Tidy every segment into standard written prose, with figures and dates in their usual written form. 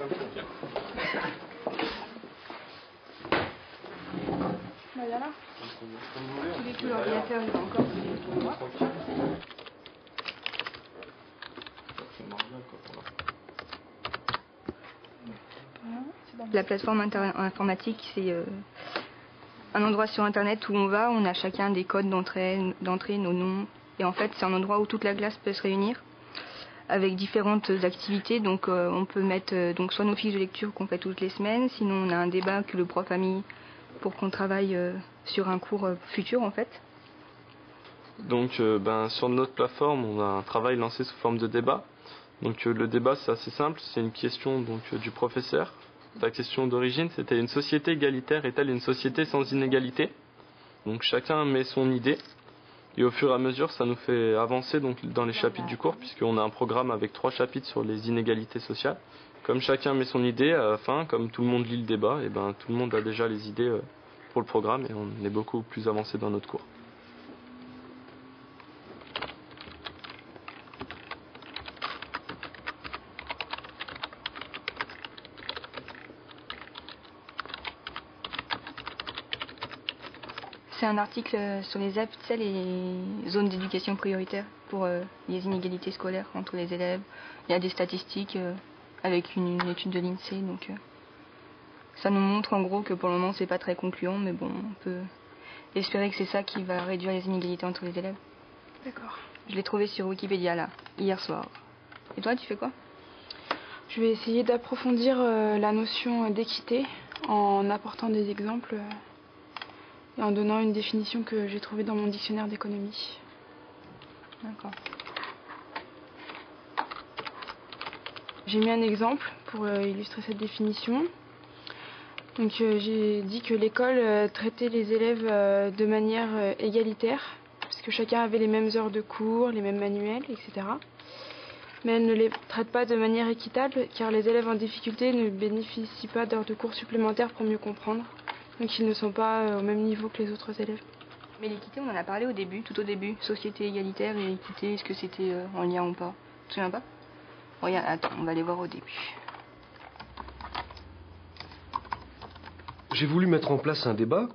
Bah, là. Dès que l'ordinateur il va encore pour moi. La plateforme informatique, c'est un endroit sur Internet où on va, on a chacun des codes d'entrée, nos noms. Et en fait, c'est un endroit où toute la classe peut se réunir avec différentes activités. Donc, on peut mettre donc soit nos fiches de lecture qu'on fait toutes les semaines, sinon on a un débat que le prof a mis pour qu'on travaille sur un cours futur en fait. Donc, sur notre plateforme, on a un travail lancé sous forme de débat. Donc, le débat, c'est assez simple. C'est une question du professeur. La question d'origine, c'était: une société égalitaire est-elle une société sans inégalité? Donc, chacun met son idée. Et au fur et à mesure, ça nous fait avancer dans les chapitres du cours, puisqu'on a un programme avec 3 chapitres sur les inégalités sociales. Comme chacun met son idée, à la fin, comme tout le monde lit le débat, et tout le monde a déjà les idées pour le programme et on est beaucoup plus avancé dans notre cours. C'est un article sur les ZEP, tu sais, les zones d'éducation prioritaire pour les inégalités scolaires entre les élèves. Il y a des statistiques avec une étude de l'INSEE, donc ça nous montre en gros que pour le moment c'est pas très concluant, mais bon, on peut espérer que c'est ça qui va réduire les inégalités entre les élèves. D'accord. Je l'ai trouvé sur Wikipédia là, hier soir. Et toi, tu fais quoi? Je vais essayer d'approfondir la notion d'équité en apportant des exemples. Et en donnant une définition que j'ai trouvée dans mon dictionnaire d'économie. D'accord. J'ai mis un exemple pour illustrer cette définition. Donc j'ai dit que l'école traitait les élèves de manière égalitaire, parce que chacun avait les mêmes heures de cours, les mêmes manuels, etc. Mais elle ne les traite pas de manière équitable, car les élèves en difficulté ne bénéficient pas d'heures de cours supplémentaires pour mieux comprendre. Donc ils ne sont pas au même niveau que les autres élèves. Mais l'équité, on en a parlé au début, tout au début. Société égalitaire et équité, est-ce que c'était en lien ou pas? Tu te souviens pas? Regarde, attends, on va aller voir au début. J'ai voulu mettre en place un débat,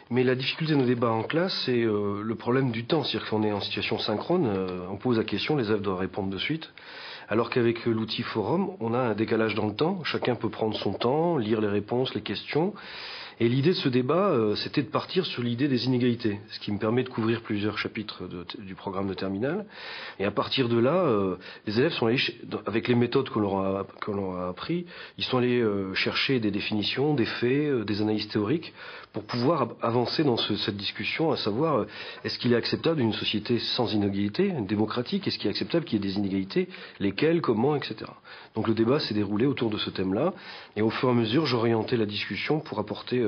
mais la difficulté de nos débats en classe, c'est le problème du temps. C'est-à-dire qu'on est en situation synchrone, on pose la question, les élèves doivent répondre de suite. Alors qu'avec l'outil forum, on a un décalage dans le temps. Chacun peut prendre son temps, lire les réponses, les questions. Et l'idée de ce débat, c'était de partir sur l'idée des inégalités, ce qui me permet de couvrir plusieurs chapitres du programme de terminale. Et à partir de là, les élèves sont allés, avec les méthodes que l'on a appris, ils sont allés chercher des définitions, des faits, des analyses théoriques, pour pouvoir avancer dans cette discussion, à savoir, est-ce qu'il est acceptable une société sans inégalité, démocratique? Est-ce qu'il est acceptable qu'il y ait des inégalités? Lesquelles, comment, etc. Donc le débat s'est déroulé autour de ce thème-là, et au fur et à mesure, j'orientais la discussion pour apporter,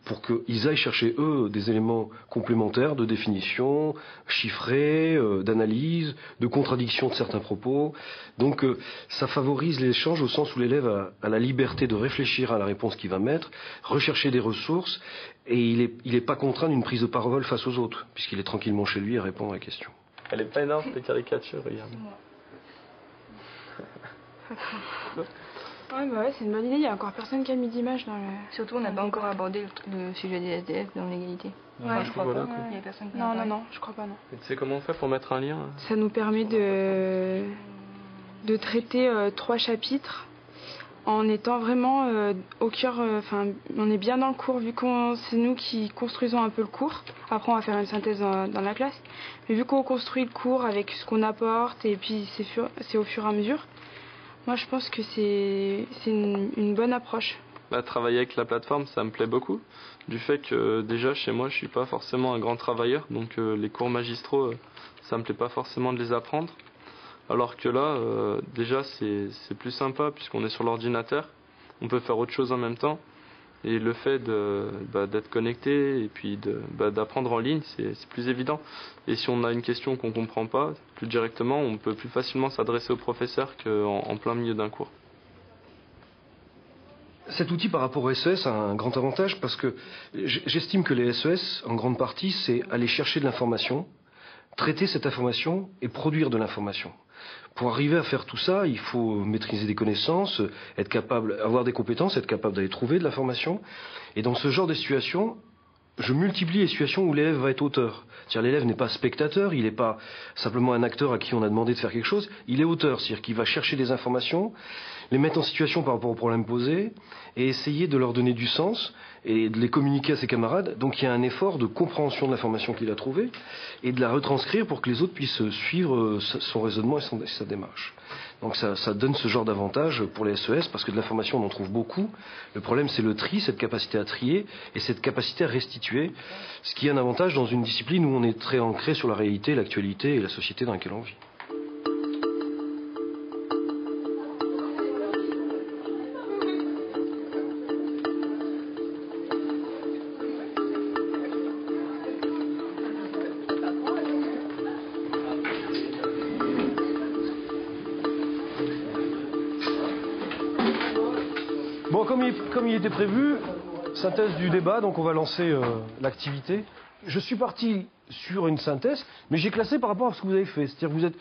pour qu'ils aillent chercher, eux, des éléments complémentaires de définition, chiffrés, d'analyse, de contradiction de certains propos. Donc ça favorise l'échange au sens où l'élève a la liberté de réfléchir à la réponse qu'il va mettre, rechercher des ressources, et il est pas contraint d'une prise de parole face aux autres, puisqu'il est tranquillement chez lui à répondre à la question. Elle est pas énorme, cette caricature, regarde. Ouais, bah ouais, c'est une bonne idée, il y a encore personne qui a mis d'image dans le... Surtout, on n'a pas encore abordé le sujet des SDF dans l'égalité. Ouais, je crois pas. Ouais. Il y a personne qui non, je crois pas, non. Et tu sais comment on fait pour mettre un lien? Ça nous permet de traiter 3 chapitres en étant vraiment au cœur, on est bien dans le cours, vu que c'est nous qui construisons un peu le cours. Après, on va faire une synthèse dans la classe. Mais vu qu'on construit le cours avec ce qu'on apporte, et puis c'est au fur et à mesure, moi je pense que c'est une bonne approche. Travailler avec la plateforme, ça me plaît beaucoup. Du fait que déjà chez moi, je suis pas forcément un grand travailleur, donc les cours magistraux, ça me plaît pas forcément de les apprendre. Alors que là, déjà, c'est plus sympa puisqu'on est sur l'ordinateur. On peut faire autre chose en même temps. Et le fait d'être connecté et puis d'apprendre en ligne, c'est plus évident. Et si on a une question qu'on ne comprend pas, plus directement, on peut plus facilement s'adresser au professeur qu'en plein milieu d'un cours. Cet outil par rapport au SES a un grand avantage parce que j'estime que les SES, en grande partie, c'est aller chercher de l'information, traiter cette information et produire de l'information. Pour arriver à faire tout ça, il faut maîtriser des connaissances, être capable, avoir des compétences, être capable d'aller trouver de l'information. Et dans ce genre de situation, je multiplie les situations où l'élève va être auteur. C'est-à-dire l'élève n'est pas spectateur, il n'est pas simplement un acteur à qui on a demandé de faire quelque chose, il est auteur, c'est-à-dire qu'il va chercher des informations, les mettre en situation par rapport aux problèmes posés et essayer de leur donner du sens et de les communiquer à ses camarades. Donc il y a un effort de compréhension de l'information qu'il a trouvée et de la retranscrire pour que les autres puissent suivre son raisonnement et sa démarche. Donc ça donne ce genre d'avantage pour les SES parce que de l'information on en trouve beaucoup. Le problème c'est le tri, cette capacité à trier et cette capacité à restituer, ce qui est un avantage dans une discipline où on est très ancré sur la réalité, l'actualité et la société dans laquelle on vit. Bon, comme il était prévu, synthèse du débat, donc on va lancer l'activité. Je suis parti sur une synthèse, mais j'ai classé par rapport à ce que vous avez fait. C'est-à-dire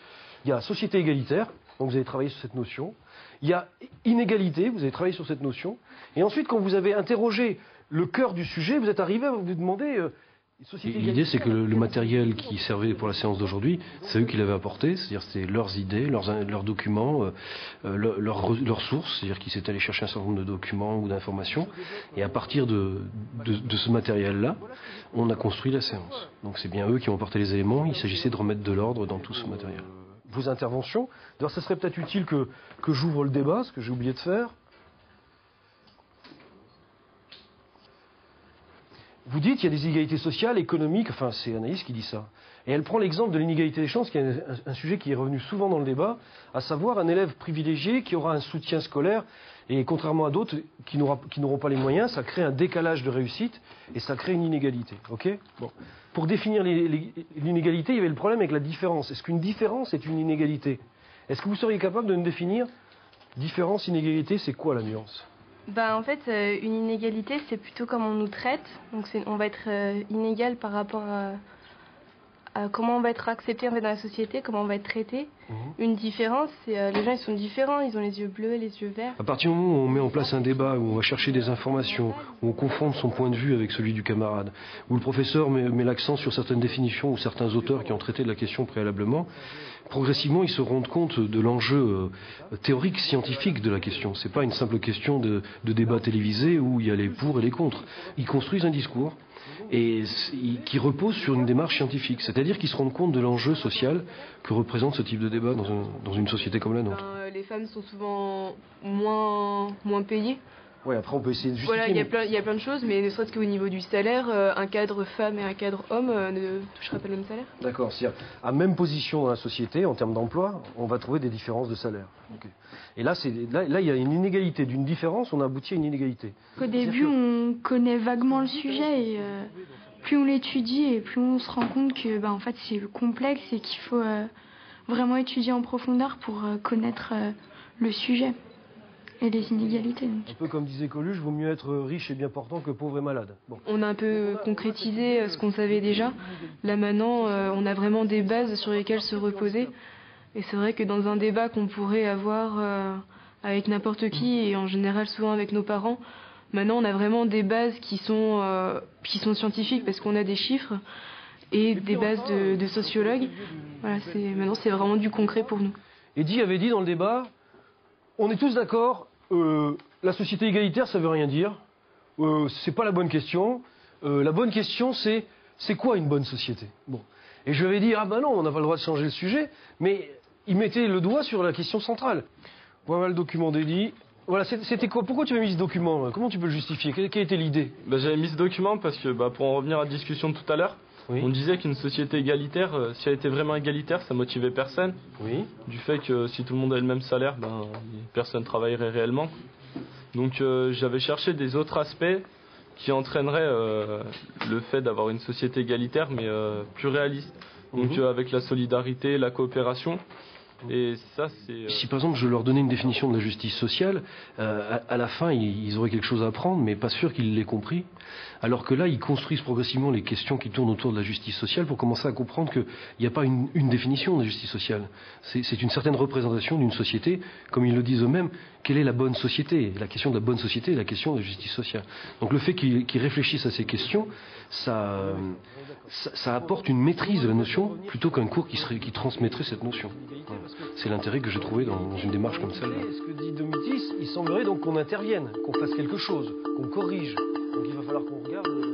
il y a société égalitaire, donc vous avez travaillé sur cette notion. Il y a inégalité, vous avez travaillé sur cette notion. Et ensuite, quand vous avez interrogé le cœur du sujet, vous êtes arrivé à vous demander... L'idée, c'est que le matériel qui servait pour la séance d'aujourd'hui, c'est eux qui l'avaient apporté, c'est-à-dire c'était leurs idées, leurs documents, leurs sources, c'est-à-dire qu'ils s'étaient allés chercher un certain nombre de documents ou d'informations, et à partir de ce matériel-là, on a construit la séance. Donc c'est bien eux qui ont apporté les éléments, il s'agissait de remettre de l'ordre dans tout ce matériel. Vos interventions, d'ailleurs, ça serait peut-être utile que j'ouvre le débat, ce que j'ai oublié de faire. Vous dites qu'il y a des inégalités sociales, économiques, enfin c'est Anaïs qui dit ça. Et elle prend l'exemple de l'inégalité des chances, qui est un sujet qui est revenu souvent dans le débat, à savoir un élève privilégié qui aura un soutien scolaire, et contrairement à d'autres qui n'auront pas les moyens, ça crée un décalage de réussite, et ça crée une inégalité. Okay, bon. Pour définir l'inégalité, il y avait le problème avec la différence. Est-ce qu'une différence est une inégalité? Est-ce que vous seriez capable de nous définir différence, inégalité, c'est quoi la nuance? En fait, une inégalité, c'est plutôt comme on nous traite. Donc on va être inégal par rapport à comment on va être accepté en fait, dans la société, comment on va être traité. Une différence, c'est les gens ils sont différents, ils ont les yeux bleus, les yeux verts. À partir du moment où on met en place un débat, où on va chercher des informations, où on confronte son point de vue avec celui du camarade, où le professeur met l'accent sur certaines définitions ou certains auteurs qui ont traité de la question préalablement, progressivement, ils se rendent compte de l'enjeu théorique, scientifique de la question. C'est pas une simple question de débat télévisé où il y a les pour et les contre. Ils construisent un discours et qui repose sur une démarche scientifique. C'est-à-dire qu'ils se rendent compte de l'enjeu social que représente ce type de débat dans une société comme la nôtre. Les femmes sont souvent moins payées. Oui, après on peut essayer de justifier. Voilà, il y a plein de choses, mais ne serait-ce qu'au niveau du salaire, un cadre femme et un cadre homme ne toucheraient pas le même salaire. D'accord, c'est-à-dire à même position dans la société, en termes d'emploi, on va trouver des différences de salaire. Okay. Et là, il y a une inégalité. D'une différence, on aboutit à une inégalité. Au début, on connaît vaguement le sujet et plus on l'étudie et plus on se rend compte que en fait, c'est complexe et qu'il faut vraiment étudier en profondeur pour connaître le sujet. Et les inégalités. Donc. Un peu comme disait Coluche, vaut mieux être riche et bien portant que pauvre et malade. Bon. On a un peu concrétisé ce qu'on savait déjà. Là maintenant, on a vraiment des bases sur lesquelles se reposer. Et c'est vrai que dans un débat qu'on pourrait avoir avec n'importe qui, et en général souvent avec nos parents, maintenant on a vraiment des bases qui sont scientifiques parce qu'on a des chiffres et des bases de sociologues. Voilà, maintenant c'est vraiment du concret pour nous. Eddy avait dit dans le débat, on est tous d'accord, la société égalitaire, ça veut rien dire. C'est pas la bonne question. La bonne question, c'est quoi une bonne société? Bon. Et je lui avais dit, non, on n'a pas le droit de changer le sujet, mais il mettait le doigt sur la question centrale. Voilà le document d'Eddy. Voilà, c'était quoi? Pourquoi tu as mis ce document? Comment tu peux le justifier? Quelle était l'idée? J'avais mis ce document parce que, pour en revenir à la discussion de tout à l'heure, oui. On disait qu'une société égalitaire, si elle était vraiment égalitaire, ça motivait personne. Oui. Du fait que si tout le monde avait le même salaire, personne ne travaillerait réellement. Donc j'avais cherché des autres aspects qui entraîneraient le fait d'avoir une société égalitaire, mais plus réaliste. Donc avec la solidarité, la coopération. Et ça, c'est... Si par exemple je leur donnais une définition de la justice sociale, à la fin ils auraient quelque chose à apprendre, mais pas sûr qu'ils l'aient compris. Alors que là, ils construisent progressivement les questions qui tournent autour de la justice sociale pour commencer à comprendre qu'il n'y a pas une définition de la justice sociale. C'est une certaine représentation d'une société, comme ils le disent eux-mêmes. Quelle est la bonne société? La question de la bonne société est la question de la justice sociale. Donc le fait qu'ils réfléchissent à ces questions, ça apporte une maîtrise de la notion plutôt qu'un cours qui transmettrait cette notion. Voilà. C'est l'intérêt que j'ai trouvé dans une démarche comme celle-là. Ce que dit Domitis, il semblerait donc qu'on intervienne, qu'on fasse quelque chose, qu'on corrige. Donc il va falloir qu'on regarde...